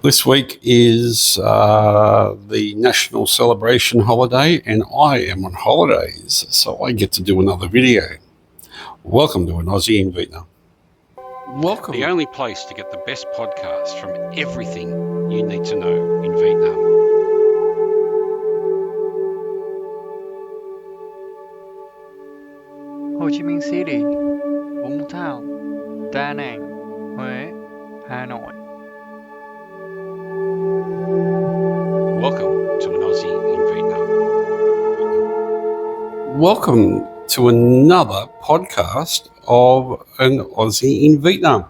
This week is the national celebration holiday, and I am on holidays, so I get to do another video. Welcome to an Aussie in Vietnam. Welcome. The only place to get the best podcast from everything you need to know in Vietnam. Ho Chi Minh City, Vũng Tàu, Đà Nẵng, Huế, Hà Nội. Welcome to an Aussie in Vietnam. Welcome to another podcast of an Aussie in Vietnam.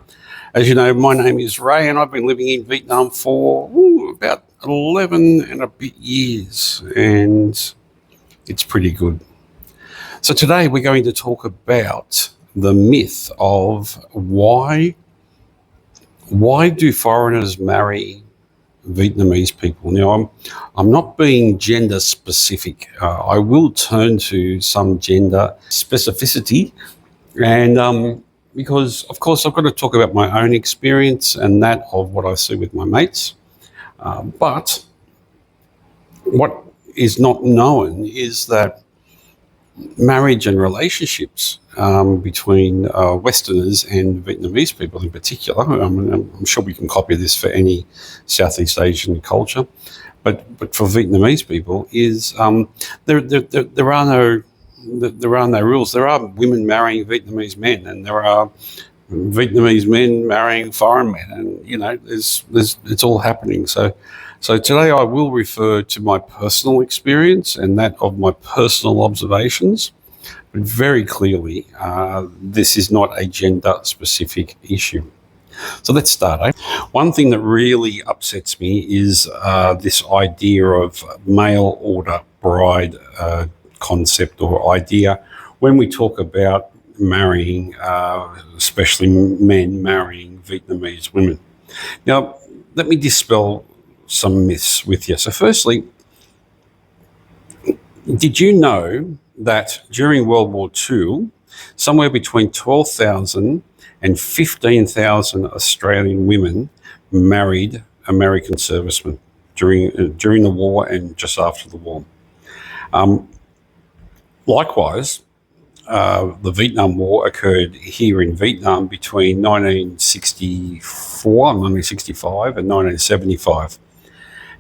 As you know, my name is Ray, and I've been living in Vietnam for about 11 and a bit years, and it's pretty good. So today we're going to talk about the myth of why do foreigners marry Vietnamese people. Now, I'm not being gender specific. I will turn to some gender specificity, and because, of course, I've got to talk about my own experience and that of what I see with my mates. But what is not known is that marriage and relationships between Westerners and Vietnamese people in particular, I'm sure we can copy this for any Southeast Asian culture, but for Vietnamese people is there are no rules. There are women marrying Vietnamese men, and there are Vietnamese men marrying foreign men, and it's all happening. So today I will refer to my personal experience and that of my personal observations, but very clearly this is not a gender-specific issue. So let's start. One thing that really upsets me is this idea of mail order bride concept or idea when we talk about marrying, especially men marrying Vietnamese women. Now, let me dispel some myths with you. So firstly, did you know that during World War II, somewhere between 12,000 and 15,000 Australian women married American servicemen during the war and just after the war? Likewise, the Vietnam War occurred here in Vietnam between 1965 and 1975.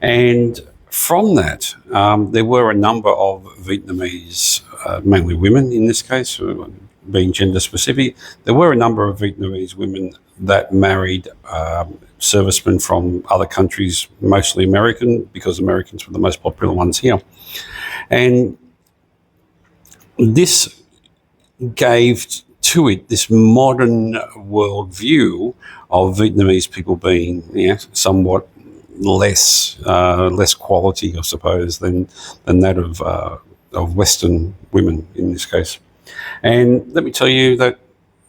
And from that, there were a number of Vietnamese, mainly women in this case, being gender specific, there were a number of Vietnamese women that married servicemen from other countries, mostly American, because Americans were the most popular ones here. And this gave to it this modern worldview of Vietnamese people being somewhat less quality, I suppose, than that of Western women in this case. And let me tell you that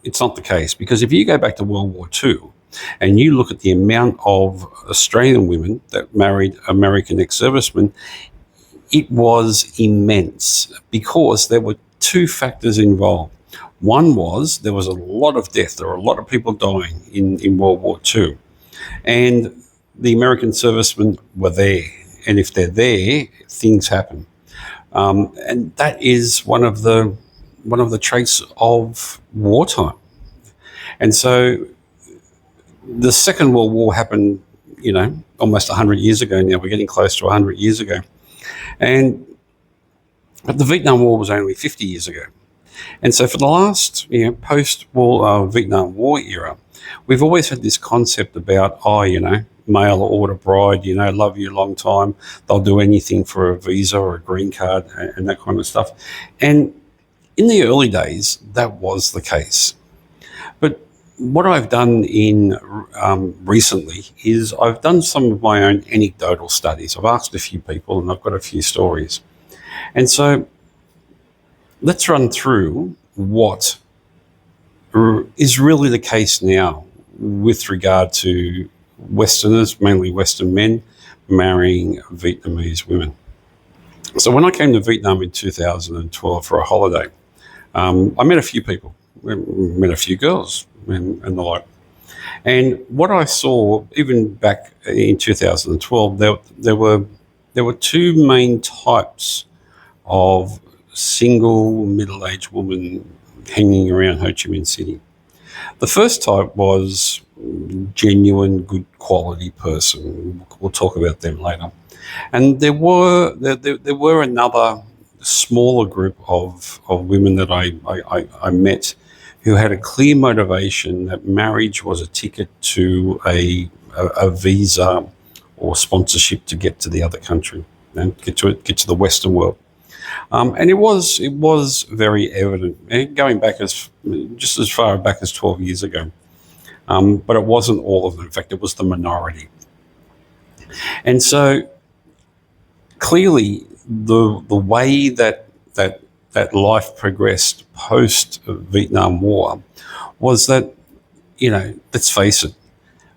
it's not the case, because if you go back to World War II and you look at the amount of Australian women that married American ex-servicemen, it was immense, because there were two factors involved. One was there was a lot of death. There were a lot of people dying in World War II. And the American servicemen were there. And if they're there, things happen. And that is one of the traits of wartime. And so the Second World War happened, almost 100 years ago now. We're getting close to 100 years ago. But the Vietnam War was only 50 years ago. And so for the last, post-war Vietnam War era, we've always had this concept about, mail order bride, love you a long time. They'll do anything for a visa or a green card and that kind of stuff. And in the early days, that was the case. But what I've done recently is I've done some of my own anecdotal studies. I've asked a few people and I've got a few stories. And so let's run through what is really the case now with regard to Westerners, mainly Western men, marrying Vietnamese women. So when I came to Vietnam in 2012 for a holiday, I met a few people, met a few girls and the like. And what I saw, even back in 2012, there were two main types of single middle-aged woman hanging around Ho Chi Minh City. The first type was genuine, good quality person. We'll talk about them later. And there were another smaller group of women that I met who had a clear motivation that marriage was a ticket to a visa or sponsorship to get to the other country and get to the Western world. And it was very evident, going back just as far back as 12 years ago. But it wasn't all of them. In fact, it was the minority. And so clearly, the way that life progressed post Vietnam War was that, let's face it,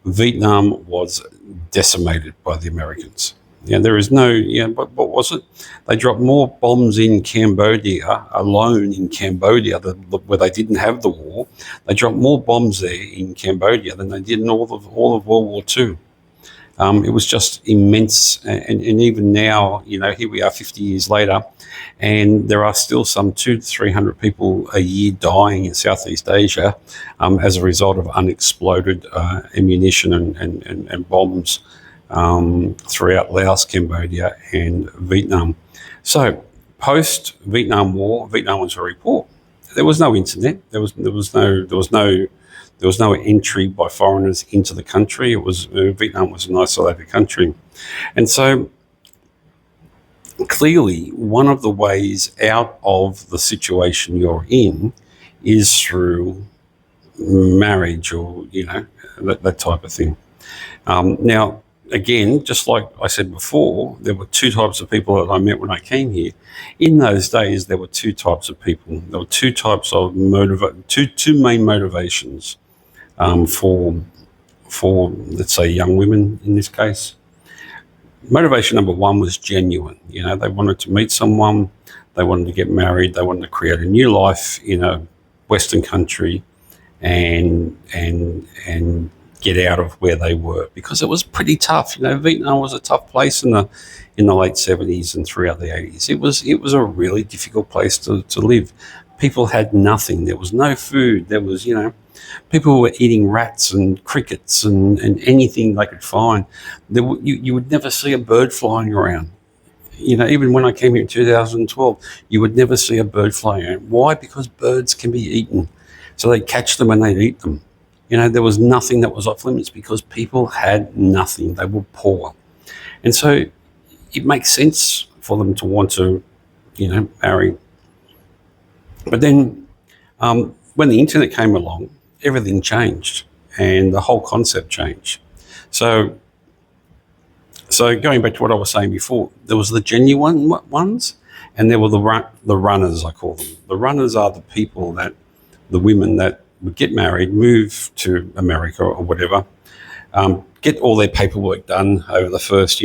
Vietnam was decimated by the Americans. There is no, but what was it? They dropped more bombs in Cambodia, alone in Cambodia, where they didn't have the war. They dropped more bombs there in Cambodia than they did in all of World War II. It was just immense, and even now, here we are 50 years later, and there are still some 200 to 300 people a year dying in Southeast Asia as a result of unexploded ammunition and bombs throughout Laos, Cambodia, and Vietnam. So, post Vietnam War, Vietnam was very poor. There was no internet. There was no entry by foreigners into the country. Vietnam was an isolated country, and so clearly one of the ways out of the situation you're in is through marriage, or that type of thing. Now, again, just like I said before, there were two types of people that I met when I came here. In those days, there were two types of people. There were two types of two main motivations for let's say young women in this case. Motivation number one was genuine. They wanted to meet someone, they wanted to get married, they wanted to create a new life in a Western country, and get out of where they were, because it was pretty tough. Vietnam was a tough place in the late 70s and throughout the 80s. It was a really difficult place to live. People had nothing. There was no food. There was, people were eating rats and crickets and anything they could find. You would never see a bird flying around. Even when I came here in 2012, you would never see a bird flying around. Why? Because birds can be eaten. So they'd catch them and they'd eat them. There was nothing that was off limits because people had nothing. They were poor. And so it makes sense for them to want to, marry. But then when the internet came along, everything changed and the whole concept changed. So going back to what I was saying before, there was the genuine ones and there were the runners, I call them. The runners are the women that would get married, move to America or whatever, get all their paperwork done over the first,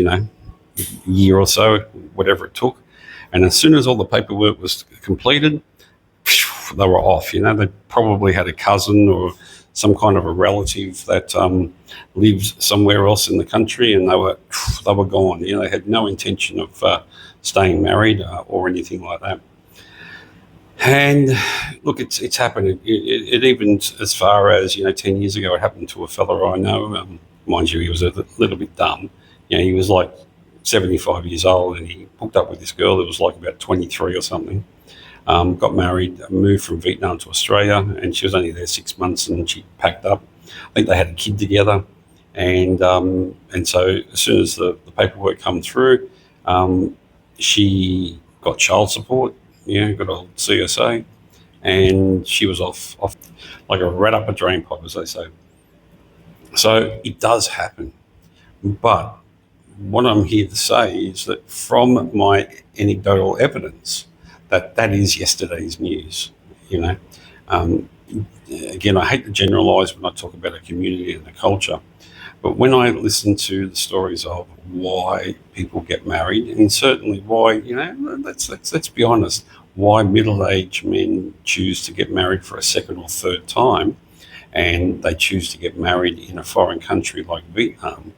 year or so, whatever it took. And as soon as all the paperwork was completed, they were off. They probably had a cousin or some kind of a relative that lived somewhere else in the country, and they were gone. They had no intention of staying married or anything like that. And look, it's happened. It even as far as 10 years ago, it happened to a fella I know. Mind you, he was a little bit dumb. He was like 75 years old, and he hooked up with this girl that was like about 23 or something. Got married, moved from Vietnam to Australia, and she was only there 6 months, and she packed up. I think they had a kid together, and so as soon as the paperwork come through, she got child support. Got a CSA, and she was off like a rat up a drain pipe, as they say. So it does happen, but what I'm here to say is that from my anecdotal evidence, that is yesterday's news. Again, I hate to generalise when I talk about a community and a culture, but when I listen to the stories of why people get married, and certainly why, let's be honest, why middle-aged men choose to get married for a second or third time, and they choose to get married in a foreign country like Vietnam,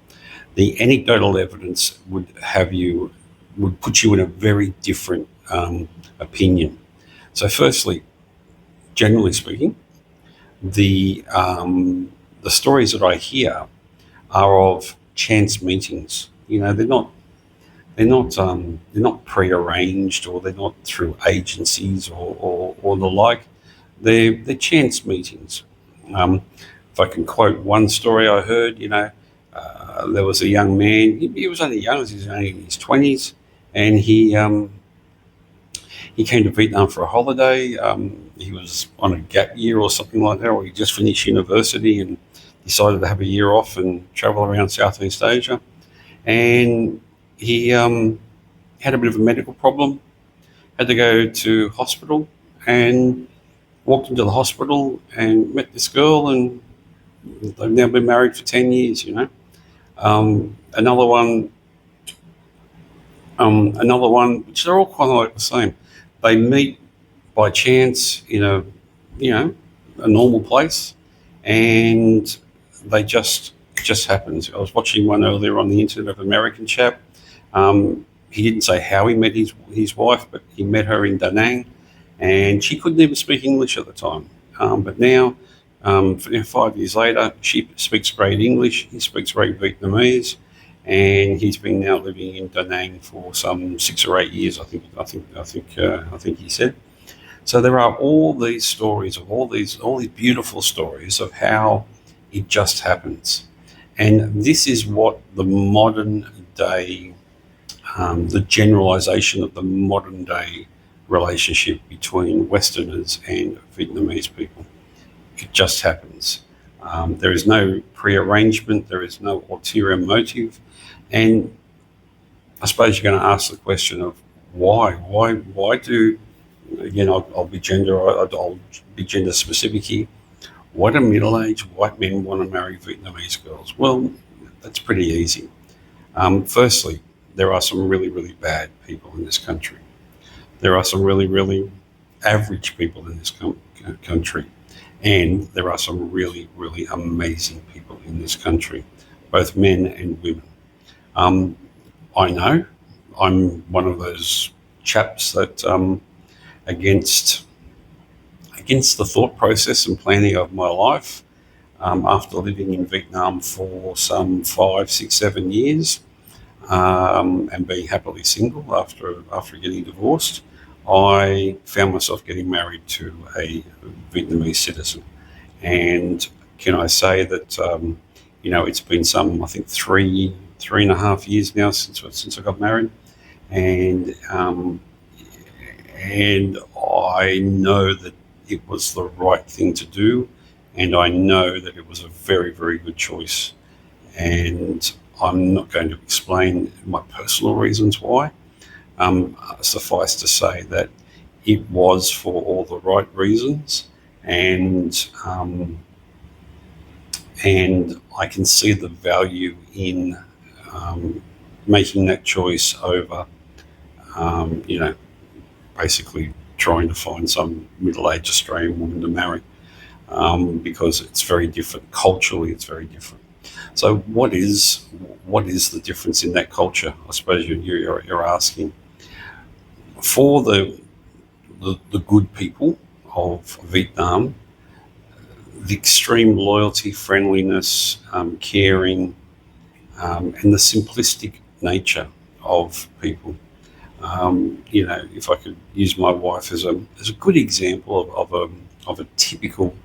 the anecdotal evidence would put you in a very different opinion. So, firstly, generally speaking, the stories that I hear are of chance meetings. They're not prearranged, or they're not through agencies or the like. They're chance meetings. If I can quote one story I heard, there was a young man. He was only young; he was only in his 20s, and he came to Vietnam for a holiday. He was on a gap year or something like that, or he just finished university and decided to have a year off and travel around Southeast Asia. And he had a bit of a medical problem, had to go to hospital, and walked into the hospital and met this girl, and they've now been married for 10 years, Another one, which they're all quite like the same. They meet by chance in a normal place, and it just happens. I was watching one earlier on the internet of an American chap. He didn't say how he met his wife, but he met her in Da Nang, and she couldn't even speak English at the time. But now, 5 years later, she speaks great English. He speaks great Vietnamese, and he's been now living in Da Nang for some 6 or 8 years. I think he said. So there are all these stories of all these beautiful stories of how it just happens, and this is what the modern day, the generalisation of the modern day relationship between Westerners and Vietnamese people. It just happens. There is no pre-arrangement. There is no ulterior motive. And I suppose you're going to ask the question of why? Why do, again, I'll be gender specific here. Why do middle-aged white men want to marry Vietnamese girls? Well, that's pretty easy. Firstly, there are some really, really bad people in this country. There are some really, really average people in this country. And there are some really, really amazing people in this country, both men and women. I know I'm one of those chaps that against the thought process and planning of my life, after living in Vietnam for some 5, 6, 7 years, and being happily single after getting divorced, I found myself getting married to a Vietnamese citizen. And can I say that it's been some, I think, 3.5 years now since I got married, and I know that it was the right thing to do, and I know that it was a very, very good choice. And I'm not going to explain my personal reasons why. Suffice to say that it was for all the right reasons, and I can see the value in making that choice over, basically trying to find some middle-aged Australian woman to marry, because it's very different culturally. It's very different. So, what is the difference in that culture? I suppose you're asking. For the good people of Vietnam, the extreme loyalty, friendliness, caring, and the simplistic nature of people. If I could use my wife as a good example of a typical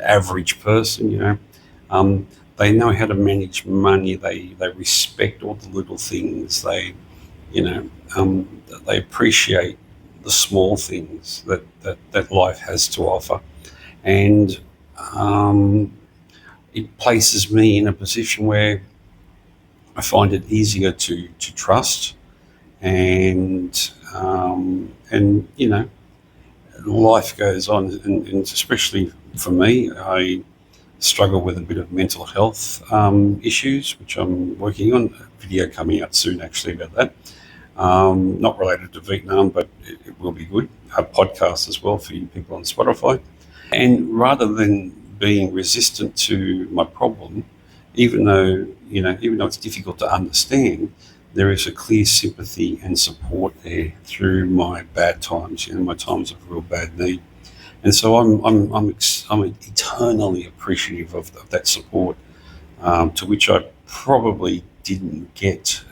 average person, they know how to manage money. They respect all the little things. They appreciate the small things that life has to offer, and it places me in a position where I find it easier to trust, and life goes on, and especially for me, I struggle with a bit of mental health issues, which I'm working on. A video coming out soon, actually, about that. Not related to Vietnam, but it will be good. A podcast as well for you people on Spotify. And rather than being resistant to my problem, even though it's difficult to understand, there is a clear sympathy and support there through my bad times, my times of real bad need. And so I'm eternally appreciative of that support, to which I probably didn't get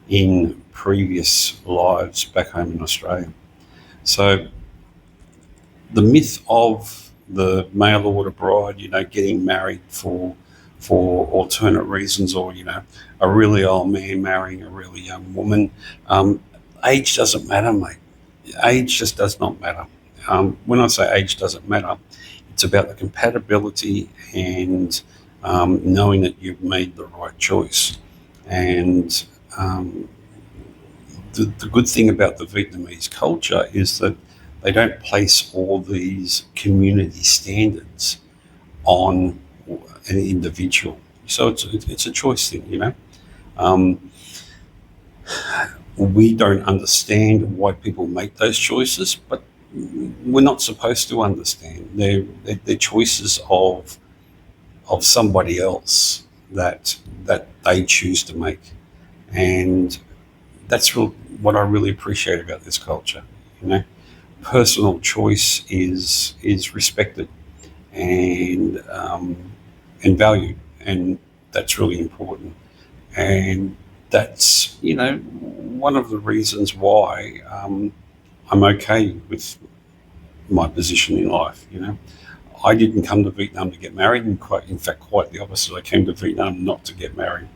in previous lives back home in Australia. So the myth of the mail order bride, getting married for alternate reasons, or a really old man marrying a really young woman, age doesn't matter, mate. Age just does not matter. When I say age doesn't matter, it's about the compatibility and knowing that you've made the right choice. And the good thing about the Vietnamese culture is that they don't place all these community standards on an individual. So it's a choice thing, We don't understand why people make those choices, but we're not supposed to understand. They're choices of somebody else that they choose to make, and that's what I really appreciate about this culture. Personal choice is respected and valued, and that's really important. And that's one of the reasons why I'm okay with my position in life. I didn't come to Vietnam to get married, and in fact, quite the opposite. I came to Vietnam not to get married,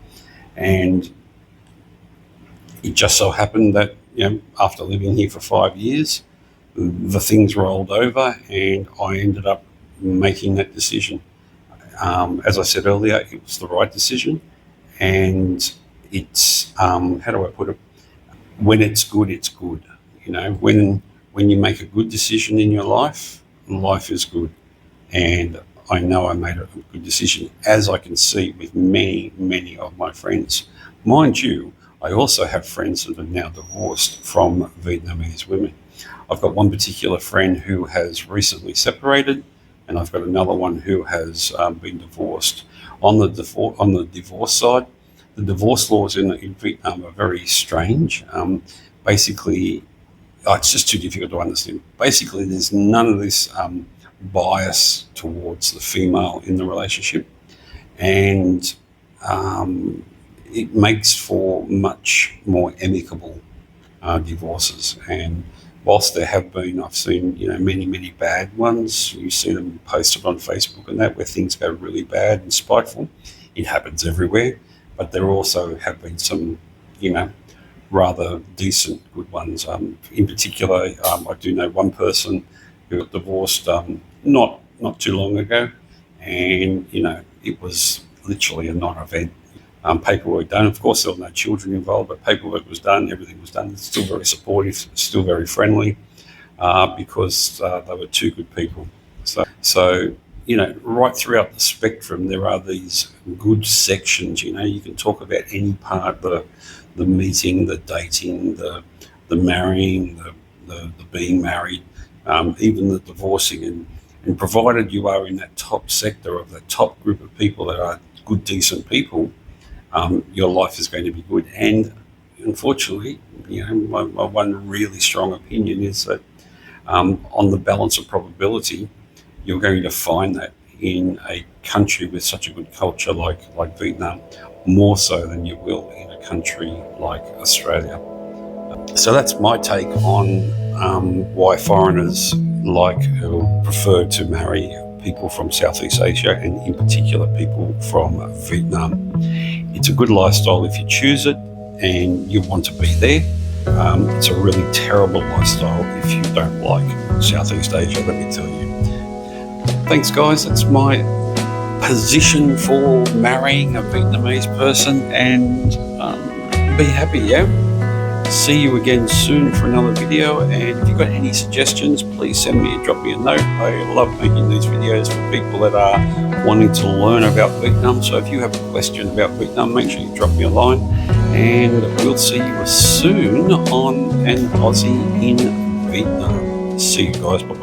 and it just so happened that after living here for 5 years, the things rolled over, and I ended up making that decision. As I said earlier, it was the right decision, and it's how do I put it? When it's good, it's good. When you make a good decision in your life, life is good. And I know I made a good decision, as I can see with many, many of my friends. Mind you, I also have friends that are now divorced from Vietnamese women. I've got one particular friend who has recently separated, and I've got another one who has been divorced. On the divorce side, the divorce laws in Vietnam are very strange. Basically, it's just too difficult to understand. Basically, there's none of this bias towards the female in the relationship, and it makes for much more amicable divorces. And whilst there have been, I've seen many bad ones. You see them posted on Facebook and that, where things go really bad and spiteful. It happens everywhere, but there also have been some rather decent good ones. In particular, I do know one person who got divorced not too long ago, and it was literally a non-event. Paperwork done. Of course, there were no children involved, but paperwork was done. Everything was done. It's still very supportive, still very friendly, because they were two good people. So right throughout the spectrum, there are these good sections. You can talk about any part, the meeting, the dating, the marrying, the being married, even the divorcing, and provided you are in that top sector of the top group of people that are good, decent people, your life is going to be good. And unfortunately, my one really strong opinion is that on the balance of probability, you're going to find that in a country with such a good culture like Vietnam, more so than you will in a country like Australia. So that's my take on why foreigners prefer to marry people from Southeast Asia, and in particular people from Vietnam. It's a good lifestyle if you choose it and you want to be there. It's a really terrible lifestyle if you don't like Southeast Asia, let me tell you. Thanks, guys. That's my position for marrying a Vietnamese person, and be happy, yeah? See you again soon for another video, and if you've got any suggestions, please drop me a note. I love making these videos for people that are wanting to learn about Vietnam. So if you have a question about Vietnam, make sure you drop me a line, and we'll see you soon on an Aussie in Vietnam. See you guys. Bye.